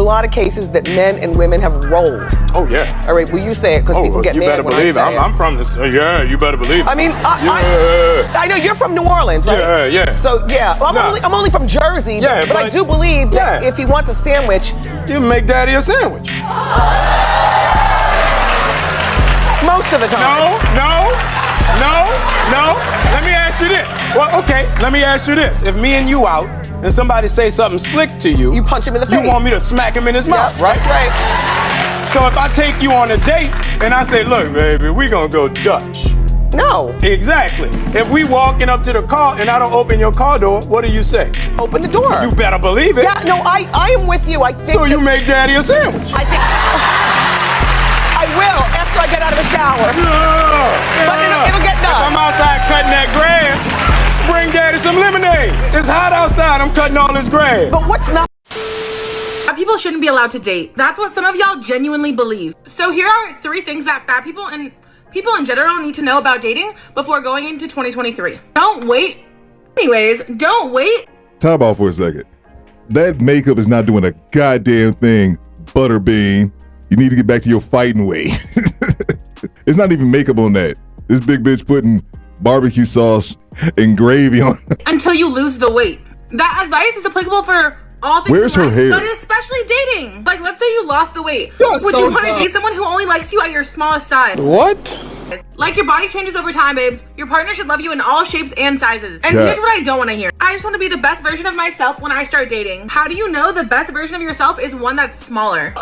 lot of cases that men and women have roles. Oh yeah. All right, well you say it because people get mad when I say it. You better believe it. I'm from this. Yeah, you better believe it. I mean, I know you're from New Orleans, right? Yeah. So yeah, I'm only from Jersey, but I do believe that if he wants a sandwich, you make daddy a sandwich. Most of the time. No. Let me ask you this. Well, okay, let me ask you this. If me and you out and somebody say something slick to you, you punch him in the face. You want me to smack him in his mouth, right? That's right. So if I take you on a date and I say, look, baby, we gonna go Dutch. No. Exactly. If we walking up to the car and I don't open your car door, what do you say? Open the door. You better believe it. Yeah, no, I am with you. I think so you make daddy a sandwich. I think I will after I get out of the shower. But it'll get done. If I'm outside cutting that grass, bring daddy some lemonade. It's hot outside. I'm cutting all this grass. But what's not? Fat people shouldn't be allowed to date. That's what some of y'all genuinely believe. So here are 3 things that fat people and people in general need to know about dating before going into 2023. Don't wait. Anyways, don't wait. Time out for a second. That makeup is not doing a goddamn thing, Butterbean. You need to get back to your fighting way. It's not even makeup on that. This big bitch putting barbecue sauce and gravy on. Until you lose the weight. That advice is applicable for all things. Where's her hair? But especially dating. Like, let's say you lost the weight. Would you want to date someone who only likes you at your smallest size? What? Like, your body changes over time, babes. Your partner should love you in all shapes and sizes. And here's what I don't want to hear. I just want to be the best version of myself when I start dating. How do you know the best version of yourself is one that's smaller?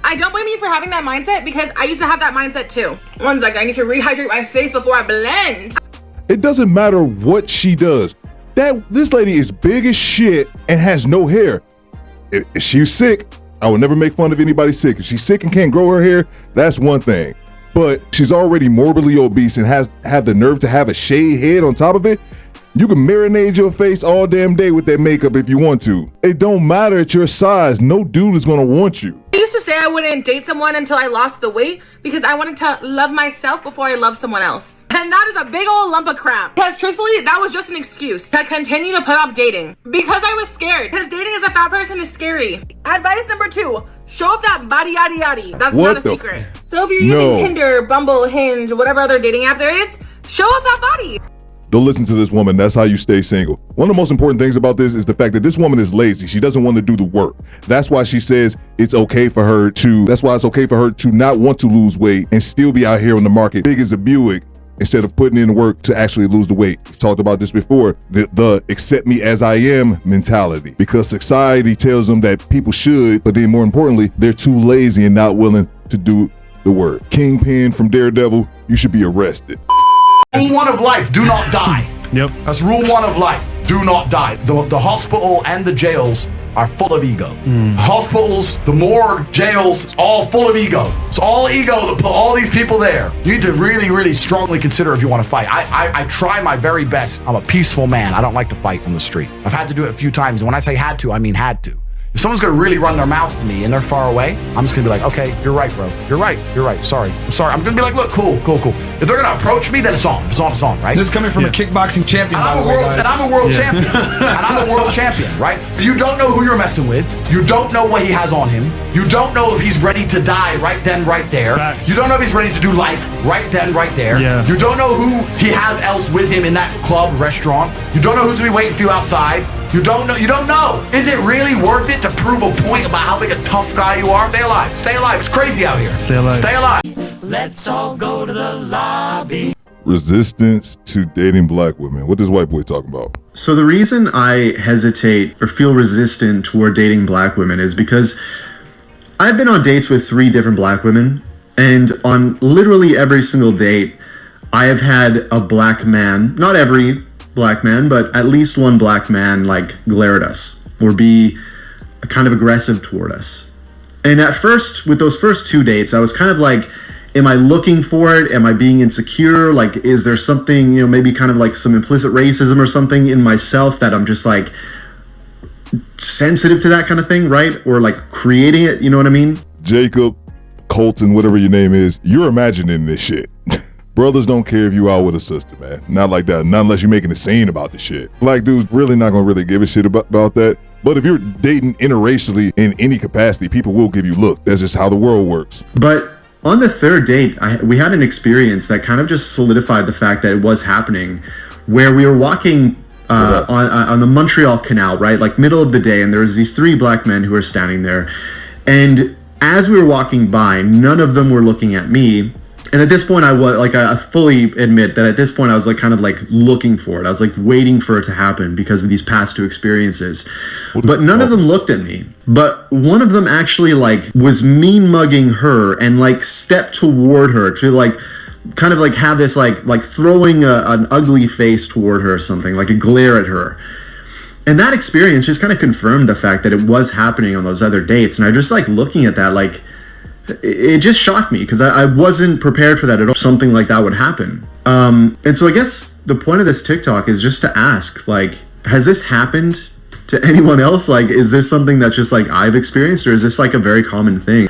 I don't blame you for having that mindset because I used to have that mindset too. One second, I need to rehydrate my face before I blend. It doesn't matter what she does. This lady is big as shit and has no hair. If she's sick, I will never make fun of anybody sick. If she's sick and can't grow her hair, that's one thing. But she's already morbidly obese and have the nerve to have a shaved head on top of it. You can marinate your face all damn day with that makeup if you want to. It don't matter at your size. No dude is gonna want you. I used to say I wouldn't date someone until I lost the weight because I wanted to love myself before I love someone else. And that is a big old lump of crap. Because truthfully, that was just an excuse to continue to put off dating. Because I was scared. Because dating as a fat person is scary. Advice number 2, show off that body yaddy yaddy. That's not a secret. So if you're using Tinder, Bumble, Hinge, whatever other dating app there is, show off that body. Don't listen to this woman. That's how you stay single. One of the most important things about this is the fact that this woman is lazy. She doesn't want to do the work. That's why she says it's okay for her to not want to lose weight and still be out here on the market big as a Buick instead of putting in the work to actually lose the weight. We've talked about this before, the accept me as I am mentality, because society tells them that people should, but then more importantly, they're too lazy and not willing to do the work. Kingpin from Daredevil, you should be arrested. Rule 1 of life, do not die. Yep. That's rule 1 of life, do not die. The hospital and the jails are full of ego. Hospitals, the morgue, jails, it's all full of ego. It's all ego to put all these people there. You need to really, really strongly consider if you want to fight. I try my very best. I'm a peaceful man. I don't like to fight on the street. I've had to do it a few times. And when I say had to, I mean had to. If someone's gonna really run their mouth to me and they're far away, I'm just gonna be like, okay, you're right, bro. You're right. Sorry. I'm sorry. I'm gonna be like, look, cool. If they're gonna approach me, then it's on. It's on, right? This is coming from a kickboxing champion, by the way, guys. And I'm a world champion. And I'm a world champion, right? But you don't know who you're messing with. You don't know what he has on him. You don't know if he's ready to die right then, right there. Facts. You don't know if he's ready to do life right then, right there. Yeah. You don't know who he has else with him in that club, restaurant. You don't know who's gonna be waiting for you outside. You don't know. Is it really worth it to prove a point about how big a tough guy you are? Stay alive. It's crazy out here. Stay alive. Let's all go to the lobby. Resistance to dating black women. What does white boy talking about? So the reason I hesitate or feel resistant toward dating black women is because I've been on dates with 3 different black women, and on literally every single date, I have had a black man, not every black man, but at least one black man glare at us or be kind of aggressive toward us. And at first, with those first 2 dates, I was kind of like, am I looking for it? Am I being insecure? Is there something, maybe kind of some implicit racism or something in myself that I'm just sensitive to that kind of thing, right? Or creating it, you know what I mean? Jacob, Colton, whatever your name is, you're imagining this shit. Brothers don't care if you out with a sister, man. Not like that. Not unless you're making a scene about the shit. Black dudes really not gonna really give a shit about that. But if you're dating interracially in any capacity, people will give you look. That's just how the world works. But on the third date, we had an experience that kind of just solidified the fact that it was happening, where we were walking on the Montreal Canal, right? Like middle of the day, and there was these 3 black men who were standing there. And as we were walking by, none of them were looking at me. And at this point, I fully admit that at this point, I was like kind of like looking for it. I was like waiting for it to happen because of these past 2 experiences. But none of them looked at me. But one of them actually like was mean mugging her and like stepped toward her to like kind of like have this like throwing an ugly face toward her or something, like a glare at her. And that experience just kind of confirmed the fact that it was happening on those other dates. And I just like looking at that, like, it just shocked me because I wasn't prepared for that at all. Something like that would happen. And so I guess the point of this TikTok is just to ask, like, has this happened to anyone else? Like, is this something that's just like I've experienced, or is this like a very common thing?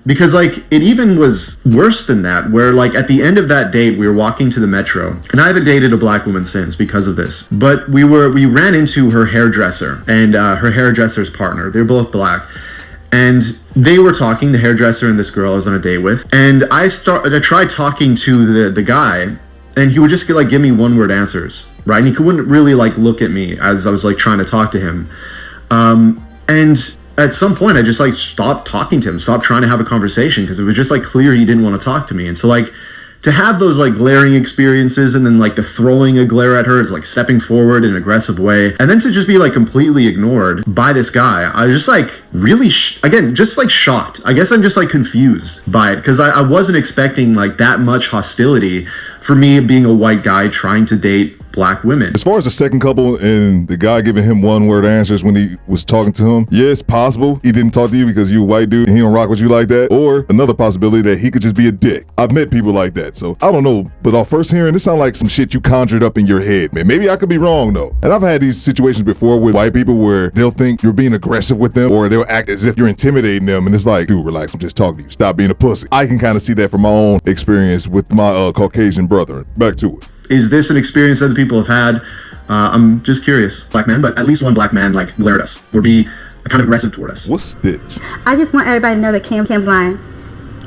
Because like it even was worse than that, where like at the end of that date, we were walking to the metro, and I haven't dated a black woman since because of this, but we ran into her hairdresser and her hairdresser's partner. They're both black. And they were talking, the hairdresser and this girl I was on a date with. And I tried talking to the guy, and he would just give me one-word answers, right? And he wouldn't really like look at me as I was like trying to talk to him. And at some point I just like stopped talking to him, stopped trying to have a conversation, because it was just like clear he didn't want to talk to me. And so like to have those like glaring experiences, and then like the throwing a glare at her is like stepping forward in an aggressive way, and then to just be like completely ignored by this guy, I was just like really again just like shocked. I guess I'm just like confused by it, because I wasn't expecting like that much hostility for me being a white guy trying to date black women. As far as the second couple and the guy giving him one-word answers when he was talking to him, yeah, it's possible he didn't talk to you because you're a white dude and he don't rock with you like that. Or another possibility that he could just be a dick. I've met people like that, so I don't know. But off first hearing, this sounds like some shit you conjured up in your head, man. Maybe I could be wrong though. And I've had these situations before with white people where they'll think you're being aggressive with them, or they'll act as if you're intimidating them, and it's like, dude, relax, I'm just talking to you. Stop being a pussy. I can kind of see that from my own experience with my Caucasian brother. Back to it. Is this an experience that the people have had? I'm just curious. Black men, but at least one black man like glared at us or be kind of aggressive toward us. What's Stitch? I just want everybody to know that Cam's lying.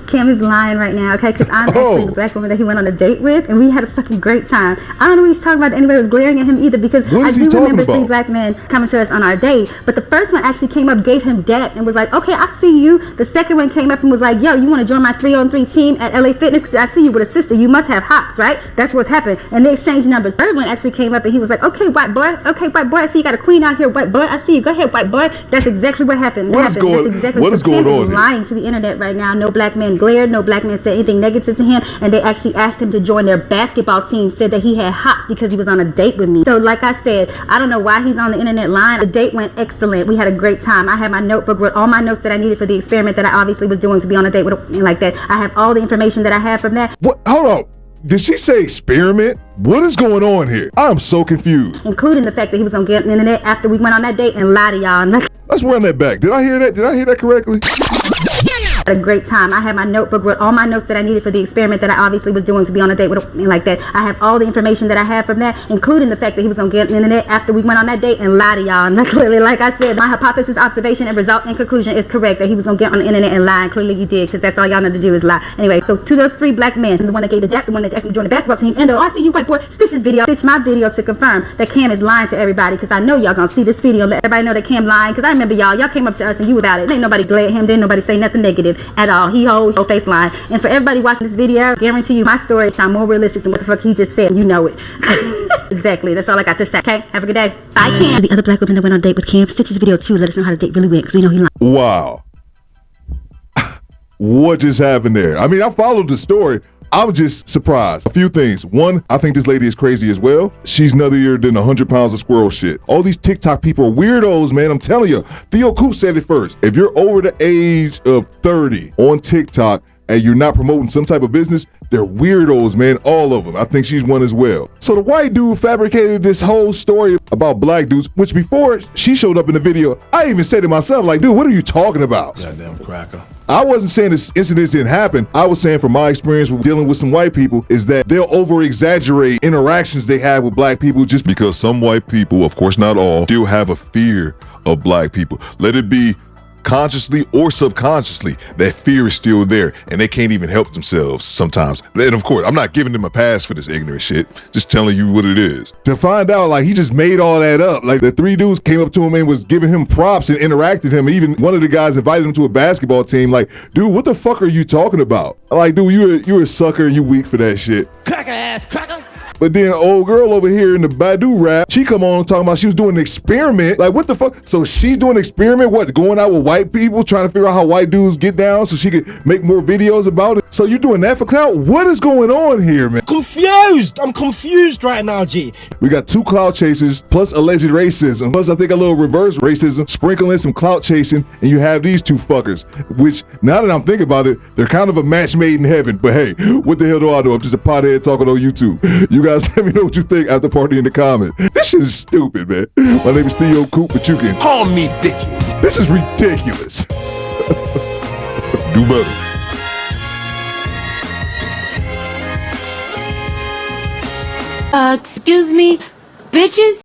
Cam is lying right now, okay? Because I'm actually the black woman that he went on a date with, and we had a fucking great time. I don't know what he's talking about. Anybody was glaring at him either, because I do remember 3 black men coming to us on our date. But the first one actually came up, gave him dap, and was like, "Okay, I see you." The second one came up and was like, "Yo, you want to join my 3-on-3 team at LA Fitness? Because I see you with a sister. You must have hops, right?" That's what's happened. And they exchanged numbers. Third one actually came up and he was like, "Okay, white boy. Okay, white boy. I see you got a queen out here, white boy. I see you. Go ahead, white boy." That's exactly what happened. What is going on? He's lying to the internet right now. No black men glared. No black men said anything negative to him, and they actually asked him to join their basketball team, said that he had hops because he was on a date with me. So like I said, I don't know why he's on the internet lying. The date went excellent. We had a great time. I had my notebook with all my notes that I needed for the experiment that I obviously was doing to be on a date with a man like that. I have all the information that I have from that. What? Hold on. Did she say experiment? What is going on here? I am so confused. Including the fact that he was gonna get on the internet after we went on that date and lie to y'all. Let's run that back. Did I hear that? Did I hear that correctly? Had a great time. I had my notebook with all my notes that I needed for the experiment that I obviously was doing to be on a date with a man like that. I have all the information that I have from that, including the fact that he was gonna get on the internet after we went on that date and lie to y'all. And clearly, like I said, my hypothesis, observation, and result and conclusion is correct, that he was gonna get on the internet and lie, and clearly he did, because that's all y'all know to do is lie. Anyway, so to those 3 black men, the one that gave the dap, the one that asked me to join the basketball team, and I see you white boy, stitch this video, stitch my video to confirm that Cam is lying to everybody, because I know y'all gonna see this video and let everybody know that Cam lying, because I remember y'all came up to us and you about it. Ain't nobody glare at him, didn't nobody say nothing negative at all. He whole face line. And for everybody watching this video, I guarantee you my story sound more realistic than what the fuck he just said. You know it. Exactly. That's all I got to say. Okay? Have a good day. Bye, Cam. The other black women that went on a date with Cam, Stitch's video too. Let us know how the date really went, because we know he lying. Wow. What just happened there? I mean, I followed the story. I'm just surprised. A few things. One, I think this lady is crazy as well. She's nuttier than 100 pounds of squirrel shit. All these TikTok people are weirdos, man. I'm telling you. Theo Coop said it first. If you're over the age of 30 on TikTok and you're not promoting some type of business, they're weirdos, man. All of them. I think she's one as well. So the white dude fabricated this whole story about black dudes, which before she showed up in the video, I even said to myself, like, dude, what are you talking about? Goddamn cracker. I wasn't saying this incident didn't happen. I was saying from my experience with dealing with some white people is that they'll over-exaggerate interactions they have with black people just because some white people, of course not all, still have a fear of black people. Let it be consciously or subconsciously, that fear is still there and they can't even help themselves sometimes. And of course, I'm not giving them a pass for this ignorant shit, just telling you what it is. To find out, like, he just made all that up. Like, the 3 dudes came up to him and was giving him props and interacted him. Even one of the guys invited him to a basketball team. Like, dude, what the fuck are you talking about? Like, dude, you're a sucker and you weak for that shit. Cracker ass cracker. But then old girl over here in the Badu rap, she come on talking about she was doing an experiment. Like, what the fuck? So she's doing an experiment, what, going out with white people, trying to figure out how white dudes get down so she could make more videos about it? So you doing that for clout? What is going on here, man? Confused. I'm confused right now, G. We got 2 clout chasers plus alleged racism, plus I think a little reverse racism, sprinkling some clout chasing, and you have these 2 fuckers, which, now that I'm thinking about it, they're kind of a match made in heaven. But hey, what the hell do I know? I'm just a pothead talking on YouTube. You guys let me know what you think after party in the comments. This shit is stupid, man. My name is Theo Coop, but you can Call me bitch. This is ridiculous. Do better. Excuse me, bitches?